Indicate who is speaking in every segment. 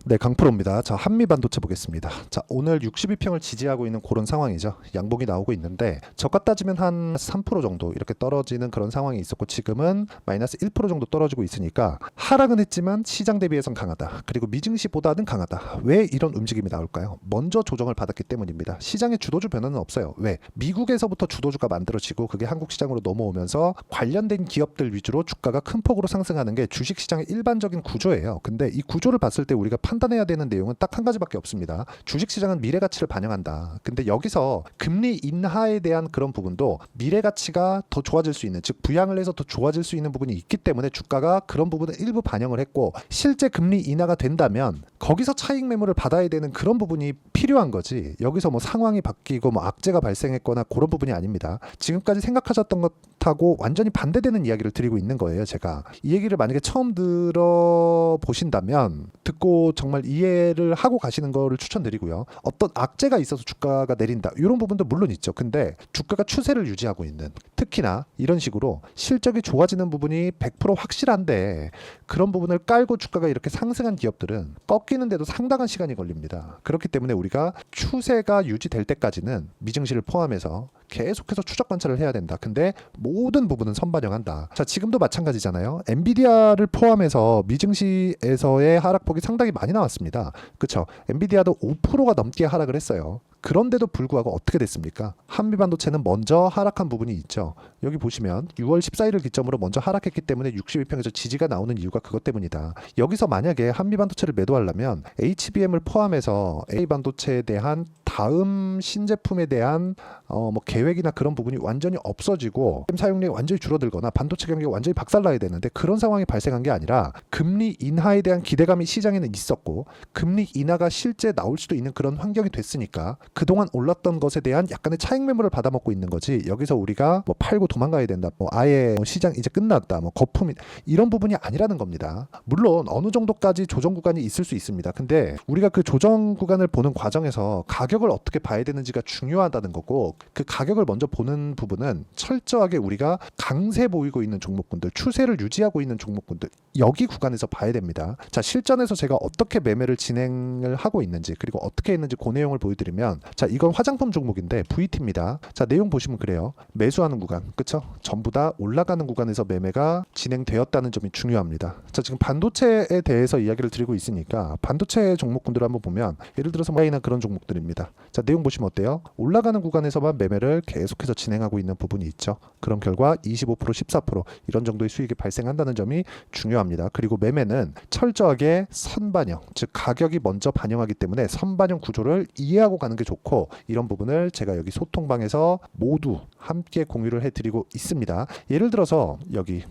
Speaker 1: 네, 강프로입니다. 자, 한미반도체 보겠습니다. 자, 오늘 62평을 지지하고 있는 그런 상황이죠. 양봉이 나오고 있는데 저가 따지면 한 3% 정도 이렇게 떨어지는 그런 상황이 있었고 지금은 마이너스 1% 정도 떨어지고 있으니까 하락은 했지만 시장 대비해선 강하다. 그리고 미증시보다는 강하다. 왜 이런 움직임이 나올까요? 먼저 조정을 받았기 때문입니다. 시장의 주도주 변화는 없어요. 왜? 미국에서부터 주도주가 만들어지고 그게 한국 시장으로 넘어오면서 관련된 기업들 위주로 주가가 큰 폭으로 상승하는 게 주식시장의 일반적인 구조예요. 근데 이 구조를 봤을 때 우리가 판단해야 되는 내용은 딱 한 가지밖에 없습니다. 주식시장은 미래 가치를 반영한다. 근데 여기서 금리 인하에 대한 그런 부분도 미래 가치가 더 좋아질 수 있는, 즉 부양을 해서 더 좋아질 수 있는 부분이 있기 때문에 주가가 그런 부분을 일부 반영을 했고, 실제 금리 인하가 된다면 거기서 차익 매물을 받아야 되는 그런 부분이 필요한 거지. 여기서 뭐 상황이 바뀌고 뭐 악재가 발생했거나 그런 부분이 아닙니다. 지금까지 생각하셨던 것하고 완전히 반대되는 이야기를 드리고 있는 거예요. 제가 이 얘기를 만약에 처음 들어보신다면 듣고 정말 이해를 하고 가시는 거를 추천드리고요. 어떤 악재가 있어서 주가가 내린다 이런 부분도 물론 있죠. 근데 주가가 추세를 유지하고 있는, 특히나 이런 식으로 실적이 좋아지는 부분이 100% 확실한데 그런 부분을 깔고 주가가 이렇게 상승한 기업들은 꺾이는데도 상당한 시간이 걸립니다. 그렇기 때문에 우리가 추세가 유지될 때까지는 미증시를 포함해서 계속해서 추적 관찰을 해야 된다. 근데 모든 부분은 선반영한다. 자, 지금도 마찬가지잖아요. 엔비디아를 포함해서 미증시에서의 하락폭이 상당히 많이 나왔습니다. 그렇죠? 엔비디아도 5%가 넘게 하락을 했어요. 그런데도 불구하고 어떻게 됐습니까? 한미반도체는 먼저 하락한 부분이 있죠. 여기 보시면 6월 14일을 기점으로 먼저 하락했기 때문에 62평에서 지지가 나오는 이유가 그것 때문이다. 여기서 만약에 한미반도체를 매도하려면 HBM을 포함해서 A반도체에 대한 다음 신제품에 대한 뭐 계획이나 그런 부분이 완전히 없어지고 사용량이 완전히 줄어들거나 반도체 경기가 완전히 박살나야 되는데 그런 상황이 발생한 게 아니라 금리 인하에 대한 기대감이 시장에는 있었고 금리 인하가 실제 나올 수도 있는 그런 환경이 됐으니까 그동안 올랐던 것에 대한 약간의 차익 매물을 받아먹고 있는 거지. 여기서 우리가 뭐 팔고 도망가야 된다, 뭐 아예 뭐 시장 이제 끝났다, 뭐 거품이, 이런 부분이 아니라는 겁니다. 물론 어느 정도까지 조정 구간이 있을 수 있습니다. 근데 우리가 그 조정 구간을 보는 과정에서 가격을 어떻게 봐야 되는지가 중요하다는 거고, 그 가격을 먼저 보는 부분은 철저하게 우리가 강세 보이고 있는 종목군들, 추세를 유지하고 있는 종목군들, 여기 구간에서 봐야 됩니다. 자, 실전에서 제가 어떻게 매매를 진행을 하고 있는지, 그리고 어떻게 했는지 그 내용을 보여드리면, 자, 이건 화장품 종목인데 VT입니다. 자, 내용 보시면 그래요. 매수하는 구간, 그쵸? 전부 다 올라가는 구간에서 매매가 진행되었다는 점이 중요합니다. 자, 지금 반도체에 대해서 이야기를 드리고 있으니까 반도체 종목군들을 한번 보면, 예를 들어서 뭐이나 그런 종목들입니다. 자, 내용 보시면 어때요? 올라가는 구간에서만 매매를 계속해서 진행하고 있는 부분이 있죠. 그런 결과 25%, 14% 이런 정도의 수익이 발생한다는 점이 중요합니다. 그리고 매매는 철저하게 선반영, 즉 가격이 먼저 반영하기 때문에 선반영 구조를 이해하고 가는 게 좋고, 이런 부분을 제가 여기 소통방에서 모두 함께 공유를 해드리고 있습니다. 예를 들어서 여기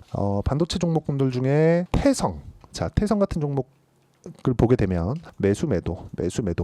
Speaker 1: 반도체 종목군들 중에 태성, 자, 태성 같은 종목 을 보게 되면 매수 매도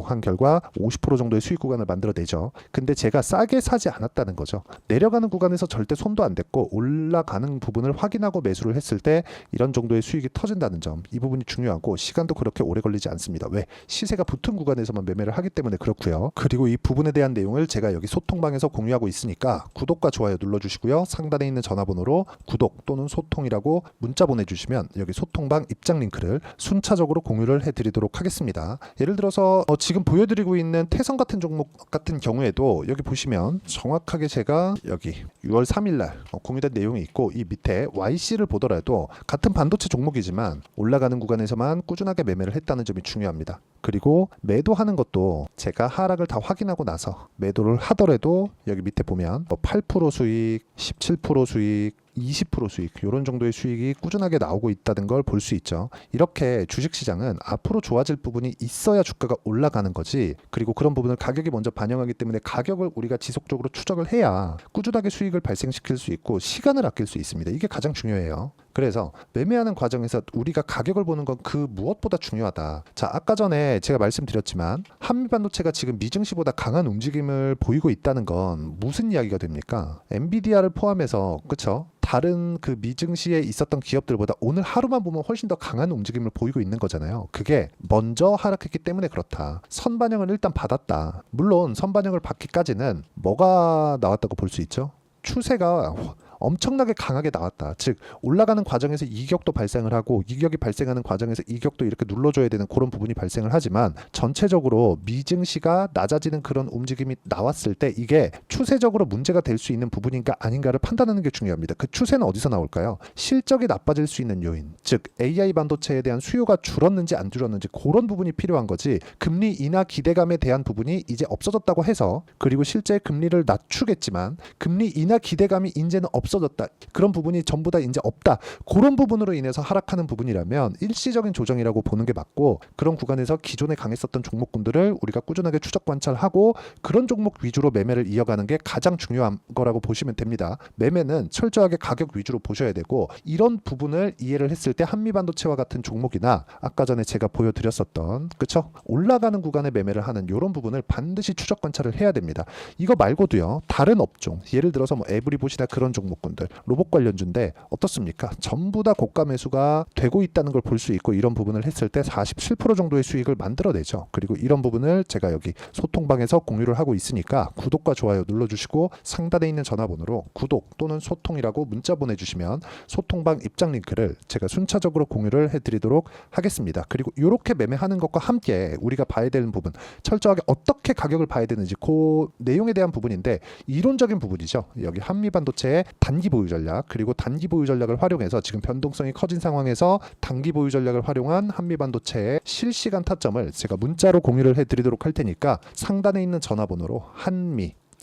Speaker 1: 한 결과 50% 정도의 수익 구간을 만들어내죠. 근데 제가 싸게 사지 않았다는 거죠. 내려가는 구간에서 절대 손도 안 댔고 올라가는 부분을 확인하고 매수를 했을 때 이런 정도의 수익이 터진다는 점, 이 부분이 중요하고 시간도 그렇게 오래 걸리지 않습니다. 왜? 시세가 붙은 구간에서만 매매를 하기 때문에 그렇고요. 그리고 이 부분에 대한 내용을 제가 여기 소통방에서 공유하고 있으니까 구독과 좋아요 눌러주시고요. 상단에 있는 전화번호로 구독 또는 소통이라고 문자 보내주시면 여기 소통방 입장 링크를 순차적으로 공유를 해드리도록 하겠습니다. 예를 들어서 지금 보여드리고 있는 태성 같은 종목 같은 경우에도 여기 보시면 정확하게 제가 여기 6월 3일날 공유된 내용이 있고, 이 밑에 YC를 보더라도 같은 반도체 종목이지만 올라가는 구간에서만 꾸준하게 매매를 했다는 점이 중요합니다. 그리고 매도하는 것도 제가 하락을 다 확인하고 나서 매도를 하더라도 여기 밑에 보면 뭐 8% 수익, 17% 수익, 20% 수익, 이런 정도의 수익이 꾸준하게 나오고 있다는 걸 볼 수 있죠. 이렇게 주식시장은 앞으로 좋아질 부분이 있어야 주가가 올라가는 거지, 그리고 그런 부분을 가격이 먼저 반영하기 때문에 가격을 우리가 지속적으로 추적을 해야 꾸준하게 수익을 발생시킬 수 있고 시간을 아낄 수 있습니다. 이게 가장 중요해요. 그래서 매매하는 과정에서 우리가 가격을 보는 건 그 무엇보다 중요하다. 자, 아까 전에 제가 말씀드렸지만 한미반도체가 지금 미증시보다 강한 움직임을 보이고 있다는 건 무슨 이야기가 됩니까? 엔비디아를 포함해서, 그쵸? 다른 그 미증시에 있었던 기업들보다 오늘 하루만 보면 훨씬 더 강한 움직임을 보이고 있는 거잖아요. 그게 먼저 하락했기 때문에 그렇다. 선반영을 일단 받았다. 물론 선반영을 받기까지는 뭐가 나왔다고 볼 수 있죠? 추세가 엄청나게 강하게 나왔다. 즉 올라가는 과정에서 이격도 발생을 하고 이격이 발생하는 과정에서 이격도 이렇게 눌러줘야 되는 그런 부분이 발생을 하지만 전체적으로 미증시가 낮아지는 그런 움직임이 나왔을 때 이게 추세적으로 문제가 될 수 있는 부분인가 아닌가를 판단하는 게 중요합니다. 그 추세는 어디서 나올까요? 실적이 나빠질 수 있는 요인, 즉 AI 반도체에 대한 수요가 줄었는지 안 줄었는지 그런 부분이 필요한 거지 금리 인하 기대감에 대한 부분이 이제 없어졌다고 해서 그리고 실제 금리를 낮추겠지만 금리 인하 기대감이 이제는 없어졌다. 그런 부분이 전부 다 이제 없다. 그런 부분으로 인해서 하락하는 부분이라면 일시적인 조정이라고 보는 게 맞고 그런 구간에서 기존에 강했었던 종목군들을 우리가 꾸준하게 추적 관찰하고 그런 종목 위주로 매매를 이어가는 게 가장 중요한 거라고 보시면 됩니다. 매매는 철저하게 가격 위주로 보셔야 되고 이런 부분을 이해를 했을 때 한미반도체와 같은 종목이나 아까 전에 제가 보여드렸었던 그쵸? 올라가는 구간에 매매를 하는 이런 부분을 반드시 추적 관찰을 해야 됩니다. 이거 말고도요. 다른 업종 예를 들어서 뭐 에브리봇이나 그런 종목군들 로봇 관련주인데 어떻습니까? 전부 다 고가 매수가 되고 있다는 걸 볼 수 있고 이런 부분을 했을 때 47% 정도의 수익을 만들어내죠. 그리고 이런 부분을 제가 여기 소통방에서 공유를 하고 있으니까 구독과 좋아요 눌러주시고 상단에 있는 전화번호로 구독 또는 소통이라고 문자 보내주시면 소통방 입장 링크를 제가 순차적으로 공유를 해드리도록 하겠습니다. 그리고 이렇게 매매하는 것과 함께 우리가 봐야 되는 부분 철저하게 어떻게 가격을 봐야 되는지 그 내용에 대한 부분인데 이론적인 부분이죠. 여기 한미반도체의 단기 보유 전략 그리고 단기 보유 전략을 활용해서 지금 변동성이 커진 상황에서 단기 보유 전략을 활용한 한미반도체의 실시간 타점을 제가 문자로 공유를 해드리도록 할 테니까 상단에 있는 전화번호로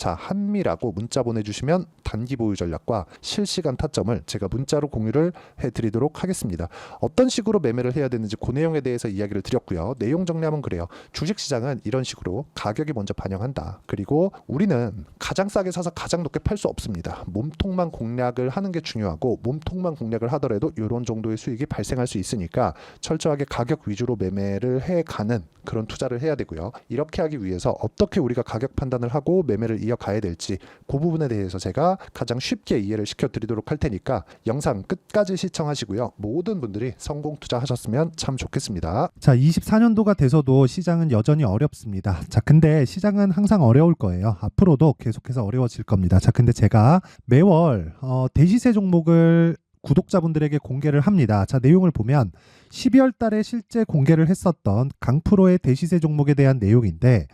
Speaker 1: 한미라고 문자 보내주시면 단기 보유 전략과 실시간 타점을 제가 문자로 공유를 해드리도록 하겠습니다. 어떤 식으로 매매를 해야 되는지 그 내용에 대해서 이야기를 드렸고요. 내용 정리하면 그래요. 주식시장은 이런 식으로 가격이 먼저 반영한다. 그리고 우리는 가장 싸게 사서 가장 높게 팔 수 없습니다. 몸통만 공략을 하는 게 중요하고 몸통만 공략을 하더라도 이런 정도의 수익이 발생할 수 있으니까 철저하게 가격 위주로 매매를 해가는 그런 투자를 해야 되고요. 이렇게 하기 위해서 어떻게 우리가 가격 판단을 하고 매매를 이어가야 될지 그 부분에 대해서 제가 가장 쉽게 이해를 시켜드리도록 할 테니까 영상 끝까지 시청하시고요. 모든 분들이 성공 투자하셨으면 참 좋겠습니다.
Speaker 2: 자, 24년도가 돼서도 시장은 여전히 어렵습니다. 자, 근데 시장은 항상 어려울 거예요. 앞으로도 계속해서 어려워질 겁니다. 자, 근데 제가 매월 대시세 종목을 구독자분들에게 공개를 합니다. 자, 내용을 보면 12월 달에 실제 공개를 했었던 강프로의 대시세 종목에 대한 내용인데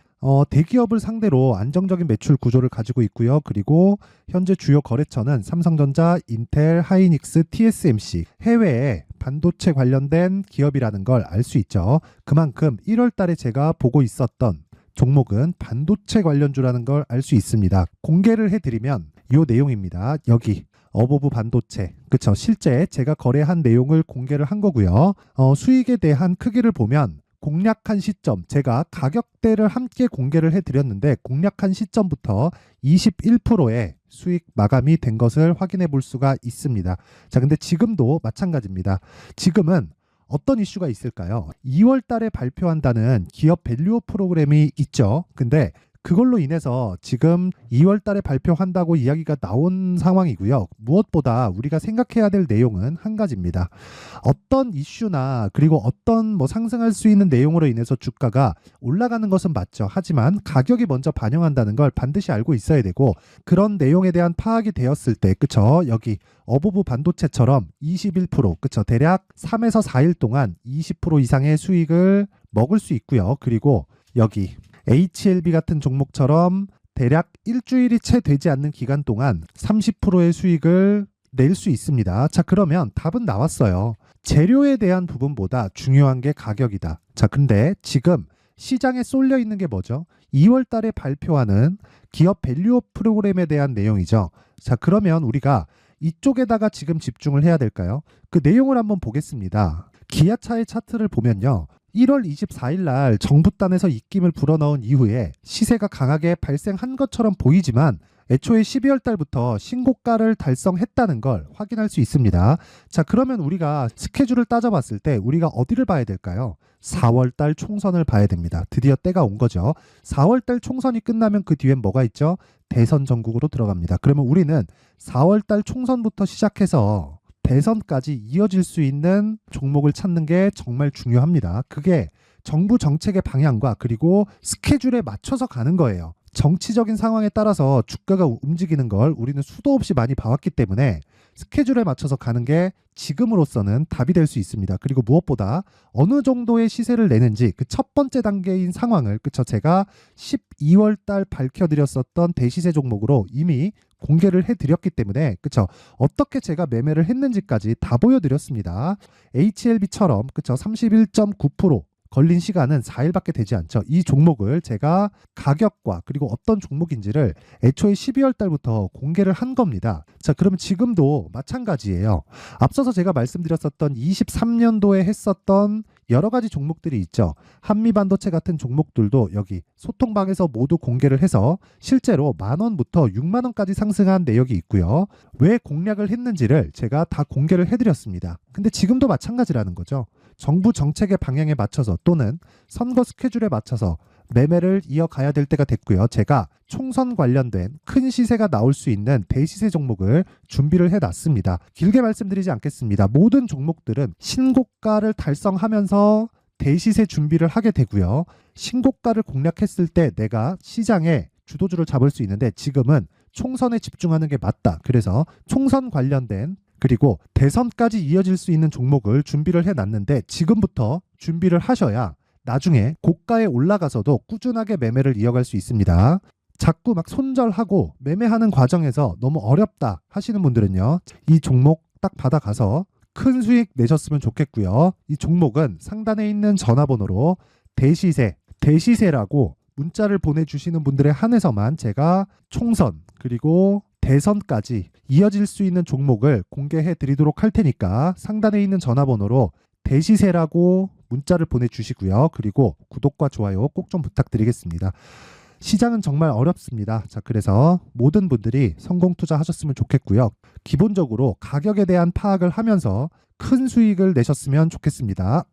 Speaker 2: 대기업을 상대로 안정적인 매출 구조를 가지고 있고요. 그리고 현재 주요 거래처는 삼성전자, 인텔, 하이닉스, TSMC, 해외에 반도체 관련된 기업이라는 걸 알 수 있죠. 그만큼 1월 달에 제가 보고 있었던 종목은 반도체 관련주라는 걸 알 수 있습니다. 공개를 해드리면 이 내용입니다. 여기 어보브 반도체, 그쵸? 실제 제가 거래한 내용을 공개를 한 거고요. 수익에 대한 크기를 보면 공략한 시점, 제가 가격대를 함께 공개를 해드렸는데 공략한 시점부터 21%의 수익 마감이 된 것을 확인해 볼 수가 있습니다. 자, 근데 지금도 마찬가지입니다. 지금은 어떤 이슈가 있을까요? 2월 달에 발표한다는 기업 밸류업 프로그램이 있죠. 근데 그걸로 인해서 지금 2월 달에 발표한다고 이야기가 나온 상황이고요. 무엇보다 우리가 생각해야 될 내용은 한 가지입니다. 어떤 이슈나 그리고 어떤 상승할 수 있는 내용으로 인해서 주가가 올라가는 것은 맞죠. 하지만 가격이 먼저 반영한다는 걸 반드시 알고 있어야 되고 그런 내용에 대한 파악이 되었을 때 그쵸? 여기 어보브 반도체처럼 21% 그쵸? 대략 3에서 4일 동안 20% 이상의 수익을 먹을 수 있고요. 그리고 여기 HLB 같은 종목처럼 대략 일주일이 채 되지 않는 기간 동안 30%의 수익을 낼 수 있습니다. 자, 그러면 답은 나왔어요. 재료에 대한 부분보다 중요한 게 가격이다. 자, 근데 지금 시장에 쏠려 있는 게 뭐죠? 2월 달에 발표하는 기업 밸류업 프로그램에 대한 내용이죠. 자, 그러면 우리가 이쪽에다가 지금 집중을 해야 될까요? 그 내용을 한번 보겠습니다. 기아차의 차트를 보면요. 1월 24일 날 정부단에서 입김을 불어넣은 이후에 시세가 강하게 발생한 것처럼 보이지만 애초에 12월 달부터 신고가를 달성했다는 걸 확인할 수 있습니다. 자, 그러면 우리가 스케줄을 따져봤을 때 우리가 어디를 봐야 될까요? 4월 달 총선을 봐야 됩니다. 드디어 때가 온 거죠. 4월 달 총선이 끝나면 그 뒤엔 뭐가 있죠? 대선 전국으로 들어갑니다. 그러면 우리는 4월 달 총선부터 시작해서 대선까지 이어질 수 있는 종목을 찾는 게 정말 중요합니다. 그게 정부 정책의 방향과 그리고 스케줄에 맞춰서 가는 거예요. 정치적인 상황에 따라서 주가가 움직이는 걸 우리는 수도 없이 많이 봐왔기 때문에 스케줄에 맞춰서 가는 게 지금으로서는 답이 될 수 있습니다. 그리고 무엇보다 어느 정도의 시세를 내는지 그 첫 번째 단계인 상황을 그쵸 제가 12월 달 밝혀드렸었던 대시세 종목으로 이미 공개를 해드렸기 때문에 그쵸 어떻게 제가 매매를 했는지까지 다 보여드렸습니다. HLB처럼 그쵸 31.9% 걸린 시간은 4일밖에 되지 않죠. 이 종목을 제가 가격과 그리고 어떤 종목인지를 애초에 12월 달부터 공개를 한 겁니다. 자, 그러면 지금도 마찬가지예요. 앞서서 제가 말씀드렸었던 23년도에 했었던 여러 가지 종목들이 있죠. 한미반도체 같은 종목들도 여기 소통방에서 모두 공개를 해서 실제로 10,000원부터 60,000원까지 상승한 내역이 있고요. 왜 공략을 했는지를 제가 다 공개를 해드렸습니다. 근데 지금도 마찬가지라는 거죠. 정부 정책의 방향에 맞춰서 또는 선거 스케줄에 맞춰서 매매를 이어가야 될 때가 됐고요. 제가 총선 관련된 큰 시세가 나올 수 있는 대시세 종목을 준비를 해놨습니다. 길게 말씀드리지 않겠습니다. 모든 종목들은 신고가를 달성하면서 대시세 준비를 하게 되고요. 신고가를 공략했을 때 내가 시장에 주도주를 잡을 수 있는데 지금은 총선에 집중하는 게 맞다. 그래서 총선 관련된 그리고 대선까지 이어질 수 있는 종목을 준비를 해놨는데 지금부터 준비를 하셔야 나중에 고가에 올라가서도 꾸준하게 매매를 이어갈 수 있습니다. 자꾸 막 손절하고 매매하는 과정에서 너무 어렵다 하시는 분들은요. 이 종목 딱 받아가서 큰 수익 내셨으면 좋겠고요. 이 종목은 상단에 있는 전화번호로 대시세라고 문자를 보내주시는 분들에 한해서만 제가 총선 그리고 대선까지 이어질 수 있는 종목을 공개해 드리도록 할 테니까 상단에 있는 전화번호로 대시세라고 문자를 보내주시고요. 그리고 구독과 좋아요 꼭 좀 부탁드리겠습니다. 시장은 정말 어렵습니다. 자, 그래서 모든 분들이 성공 투자하셨으면 좋겠고요. 기본적으로 가격에 대한 파악을 하면서 큰 수익을 내셨으면 좋겠습니다.